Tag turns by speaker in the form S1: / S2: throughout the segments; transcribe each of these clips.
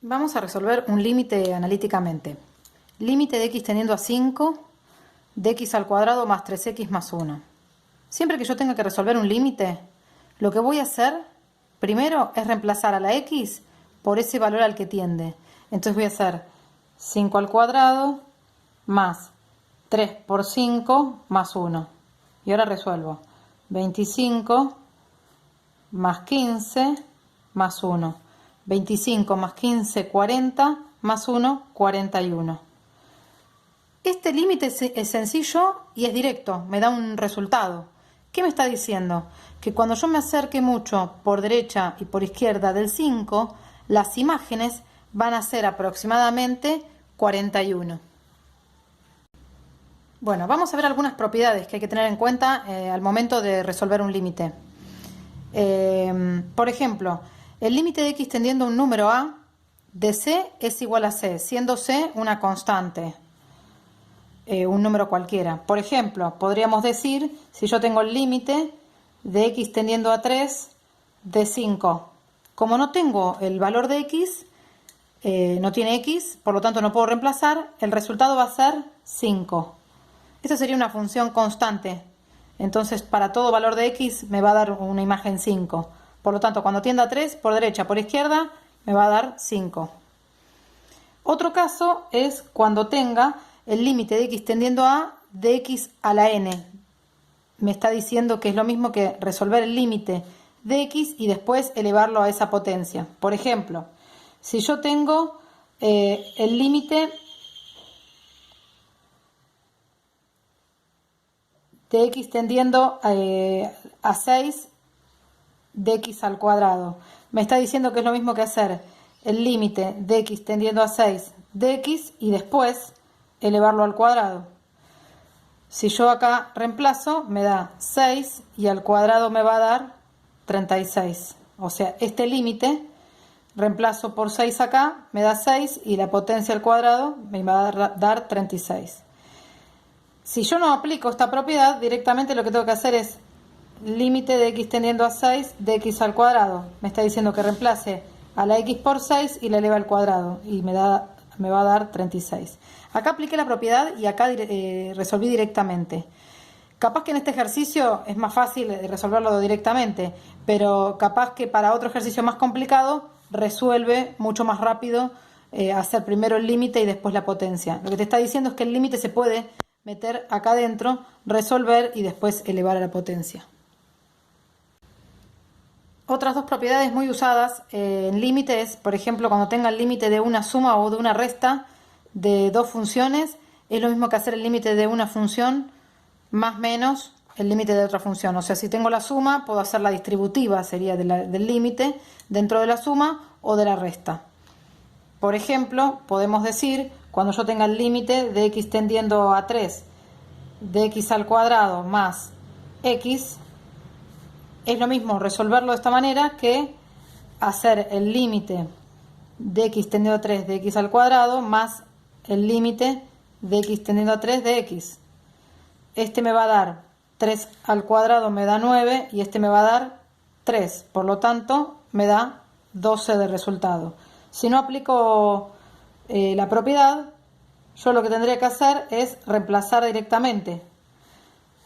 S1: Vamos a resolver un límite analíticamente. Límite de x tendiendo a 5 de x al cuadrado más 3x más 1. Siempre que yo tenga que resolver un límite, lo que voy a hacer primero es reemplazar a la x por ese valor al que tiende. Entonces voy a hacer 5 al cuadrado más 3 por 5 más 1. Y ahora resuelvo 25 más 15 más 1. 25 más 15, 40, más 1, 41. Este límite es sencillo y es directo, me da un resultado. ¿Qué me está diciendo? Que cuando yo me acerque mucho por derecha y por izquierda del 5, las imágenes van a ser aproximadamente 41. Bueno, vamos a ver algunas propiedades que hay que tener en cuenta al momento de resolver un límite. Por ejemplo, el límite de x tendiendo a un número a de c es igual a c, siendo c una constante, un número cualquiera. Por ejemplo, podríamos decir, si yo tengo el límite de x tendiendo a 3 de 5, como no tengo el valor de x, no tiene x, por lo tanto no puedo reemplazar, el resultado va a ser 5. Esta sería una función constante. Entonces, para todo valor de x me va a dar una imagen 5. Por lo tanto, cuando tienda a 3, por derecha, por izquierda, me va a dar 5. Otro caso es cuando tenga el límite de x tendiendo a de x a la n. Me está diciendo que es lo mismo que resolver el límite de x y después elevarlo a esa potencia. Por ejemplo, si yo tengo el límite de x tendiendo a 6 de x al cuadrado. Me está diciendo que es lo mismo que hacer el límite de x tendiendo a 6 de x y después elevarlo al cuadrado. Si yo acá reemplazo, me da 6 y al cuadrado me va a dar 36. O sea, este límite, reemplazo por 6 acá, me da 6 y la potencia al cuadrado me va a dar 36. Si yo no aplico esta propiedad, directamente lo que tengo que hacer es límite de x tendiendo a 6 de x al cuadrado. Me está diciendo que reemplace a la x por 6 y la eleva al cuadrado. Y me va a dar 36. Acá apliqué la propiedad y acá resolví directamente. Capaz que en este ejercicio es más fácil resolverlo directamente, pero capaz que para otro ejercicio más complicado resuelve mucho más rápido hacer primero el límite y después la potencia. Lo que te está diciendo es que el límite se puede meter acá adentro, resolver y después elevar a la potencia. Otras dos propiedades muy usadas en límites, por ejemplo, cuando tenga el límite de una suma o de una resta de dos funciones, es lo mismo que hacer el límite de una función más menos el límite de otra función. O sea, si tengo la suma, puedo hacer la distributiva, sería del límite dentro de la suma o de la resta. Por ejemplo, podemos decir, cuando yo tenga el límite de x tendiendo a 3 de x al cuadrado más x, es lo mismo resolverlo de esta manera que hacer el límite de x tendiendo a 3 de x al cuadrado más el límite de x tendiendo a 3 de x. Este me va a dar 3 al cuadrado, me da 9 y este me va a dar 3. Por lo tanto, me da 12 de resultado. Si no aplico la propiedad, yo lo que tendría que hacer es reemplazar directamente.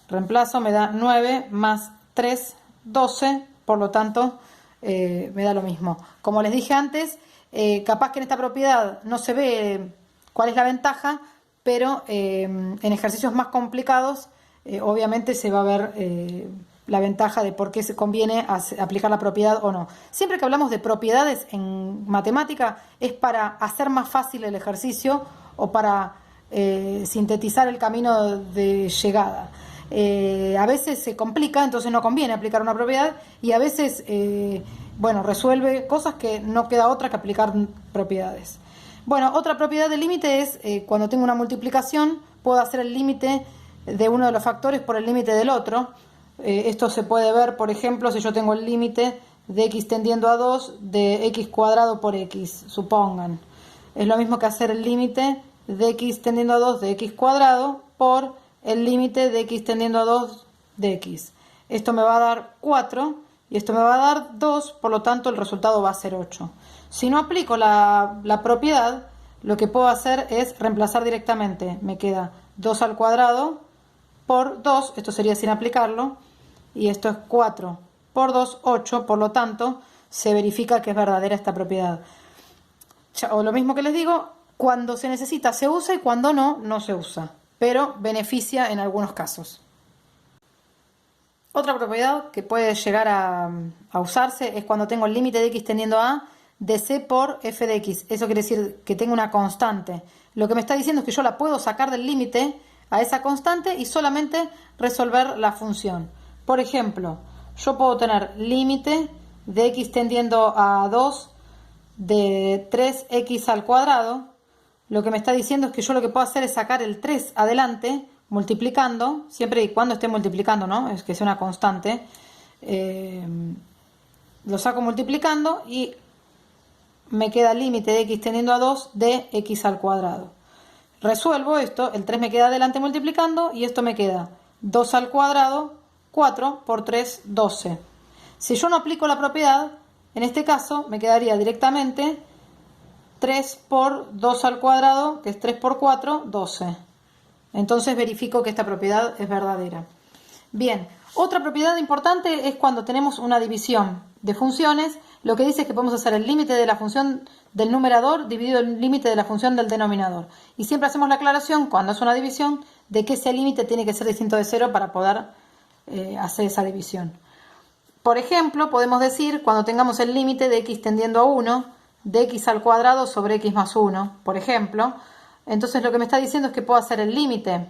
S1: Reemplazo, me da 9 más 3, 12, por lo tanto me da lo mismo. Como les dije antes, capaz que en esta propiedad no se ve cuál es la ventaja, pero en ejercicios más complicados obviamente se va a ver la ventaja de por qué se conviene aplicar la propiedad o no. Siempre que hablamos de propiedades en matemática es para hacer más fácil el ejercicio o para sintetizar el camino de llegada. A veces se complica, entonces no conviene aplicar una propiedad y a veces resuelve cosas que no queda otra que aplicar propiedades. Bueno, otra propiedad del límite es cuando tengo una multiplicación, puedo hacer el límite de uno de los factores por el límite del otro. Esto se puede ver, por ejemplo, si yo tengo el límite de x tendiendo a 2 de x cuadrado por x, supongan. Es lo mismo que hacer el límite de x tendiendo a 2 de x cuadrado por el límite de x tendiendo a 2 de x. Esto me va a dar 4 y esto me va a dar 2, por lo tanto el resultado va a ser 8. Si no aplico la propiedad, lo que puedo hacer es reemplazar directamente. Me queda 2 al cuadrado por 2, esto sería sin aplicarlo, y esto es 4 por 2, 8, por lo tanto, se verifica que es verdadera esta propiedad. O lo mismo que les digo, cuando se necesita se usa y cuando no, no se usa, pero beneficia en algunos casos. Otra propiedad que puede llegar a usarse es cuando tengo el límite de x tendiendo a de c por f de x. Eso quiere decir que tengo una constante. Lo que me está diciendo es que yo la puedo sacar del límite a esa constante y solamente resolver la función. Por ejemplo, yo puedo tener límite de x tendiendo a 2 de 3x al cuadrado. Lo que me está diciendo es que yo lo que puedo hacer es sacar el 3 adelante multiplicando, siempre y cuando esté multiplicando, ¿no? Es que sea una constante. Lo saco multiplicando y me queda límite de x tendiendo a 2 de x al cuadrado. Resuelvo esto, el 3 me queda adelante multiplicando y esto me queda 2 al cuadrado, 4 por 3, 12. Si yo no aplico la propiedad, en este caso me quedaría directamente 3 por 2 al cuadrado, que es 3 por 4, 12. Entonces verifico que esta propiedad es verdadera. Bien, otra propiedad importante es cuando tenemos una división de funciones. Lo que dice es que podemos hacer el límite de la función del numerador dividido el límite de la función del denominador. Y siempre hacemos la aclaración, cuando es una división, de que ese límite tiene que ser distinto de 0 para poder hacer esa división. Por ejemplo, podemos decir, cuando tengamos el límite de x tendiendo a 1, de x al cuadrado sobre x más 1, por ejemplo, entonces lo que me está diciendo es que puedo hacer el límite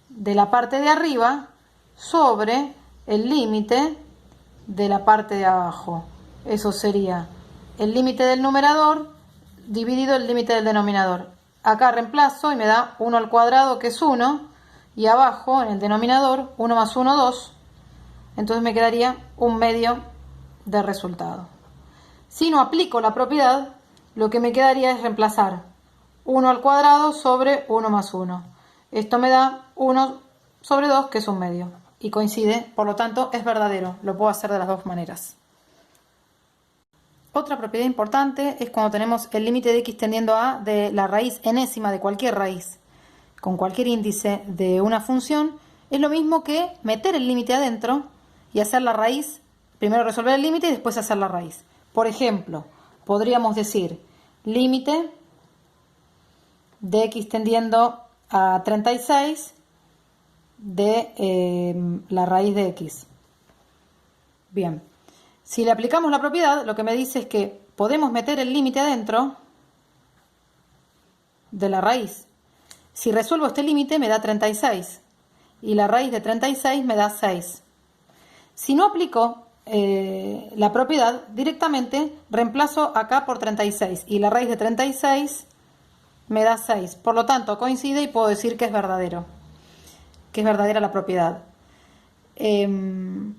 S1: de la parte de arriba sobre el límite de la parte de abajo. Eso sería el límite del numerador dividido el límite del denominador. Acá reemplazo y me da 1 al cuadrado, que es 1, y abajo en el denominador 1 más 1, 2. Entonces me quedaría un medio de resultado. Si no aplico la propiedad, lo que me quedaría es reemplazar 1 al cuadrado sobre 1 más 1. Esto me da 1 sobre 2, que es un medio. Y coincide, por lo tanto, es verdadero. Lo puedo hacer de las dos maneras. Otra propiedad importante es cuando tenemos el límite de x tendiendo a de la raíz enésima de cualquier raíz con cualquier índice de una función. Es lo mismo que meter el límite adentro y hacer la raíz. Primero resolver el límite y después hacer la raíz. Por ejemplo, podríamos decir límite de x tendiendo a 36 de la raíz de x. Bien, si le aplicamos la propiedad, lo que me dice es que podemos meter el límite adentro de la raíz. Si resuelvo este límite me da 36 y la raíz de 36 me da 6. Si no aplico la propiedad, directamente reemplazo acá por 36 y la raíz de 36 me da 6. Por lo tanto, coincide y puedo decir que es verdadero, que es verdadera la propiedad. En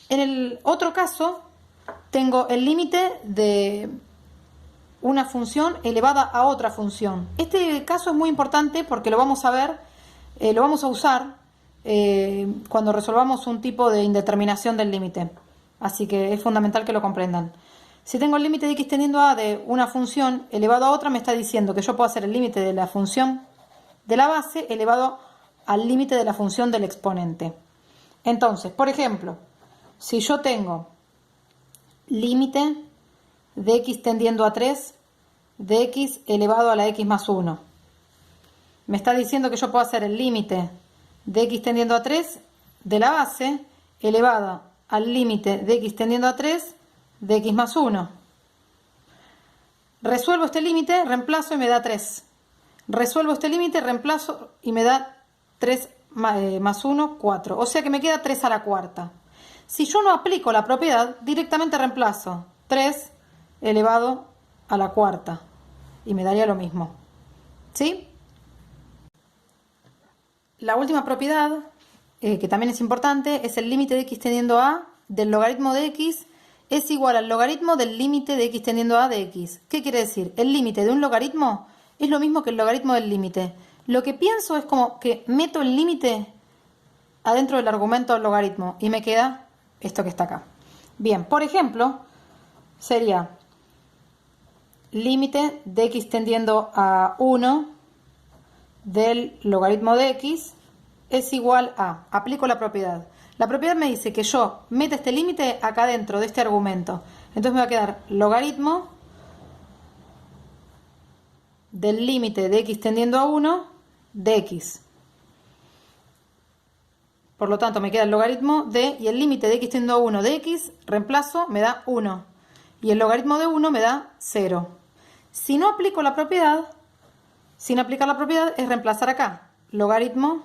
S1: el otro caso, tengo el límite de una función elevada a otra función. Este caso es muy importante porque lo vamos a ver, lo vamos a usar cuando resolvamos un tipo de indeterminación del límite. Así que es fundamental que lo comprendan. Si tengo el límite de x tendiendo a de una función elevado a otra, me está diciendo que yo puedo hacer el límite de la función de la base elevado al límite de la función del exponente. Entonces, por ejemplo, si yo tengo límite de x tendiendo a 3 de x elevado a la x más 1, me está diciendo que yo puedo hacer el límite de x tendiendo a 3 de la base elevada al límite de x tendiendo a 3 de x más 1. Resuelvo este límite, reemplazo y me da 3. Resuelvo este límite, reemplazo y me da 3 más 1, 4. O sea que me queda 3 a la cuarta. Si yo no aplico la propiedad, directamente reemplazo 3 elevado a la cuarta. Y me daría lo mismo. ¿Sí? La última propiedad, que también es importante, es el límite de x tendiendo a del logaritmo de x es igual al logaritmo del límite de x tendiendo a de x. ¿Qué quiere decir? El límite de un logaritmo es lo mismo que el logaritmo del límite. Lo que pienso es como que meto el límite adentro del argumento del logaritmo y me queda esto que está acá. Bien, por ejemplo, sería límite de x tendiendo a 1 del logaritmo de x es igual a, aplico la propiedad. La propiedad me dice que yo meta este límite acá dentro de este argumento. Entonces me va a quedar logaritmo del límite de x tendiendo a 1 de x. Por lo tanto, me queda el logaritmo de, y el límite de x tendiendo a 1 de x, reemplazo, me da 1. Y el logaritmo de 1 me da 0. Si no aplico la propiedad, sin aplicar la propiedad, es reemplazar acá. Logaritmo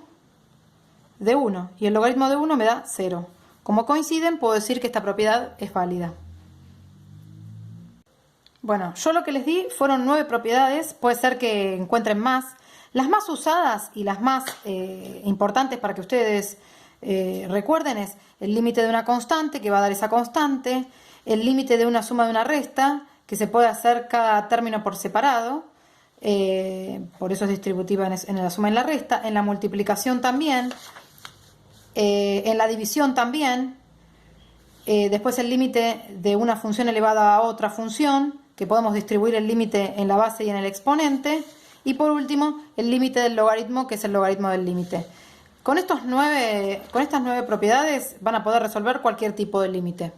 S1: de 1. Y el logaritmo de 1 me da 0. Como coinciden, puedo decir que esta propiedad es válida. Bueno, yo lo que les di fueron 9 propiedades. Puede ser que encuentren más. Las más usadas y las más importantes para que ustedes recuerden es el límite de una constante, que va a dar esa constante, el límite de una suma de una resta, que se puede hacer cada término por separado, por eso es distributiva en la suma y en la resta, en la multiplicación también, en la división también, después el límite de una función elevada a otra función, que podemos distribuir el límite en la base y en el exponente, y por último el límite del logaritmo, que es el logaritmo del límite. Con estas 9 propiedades van a poder resolver cualquier tipo de límite.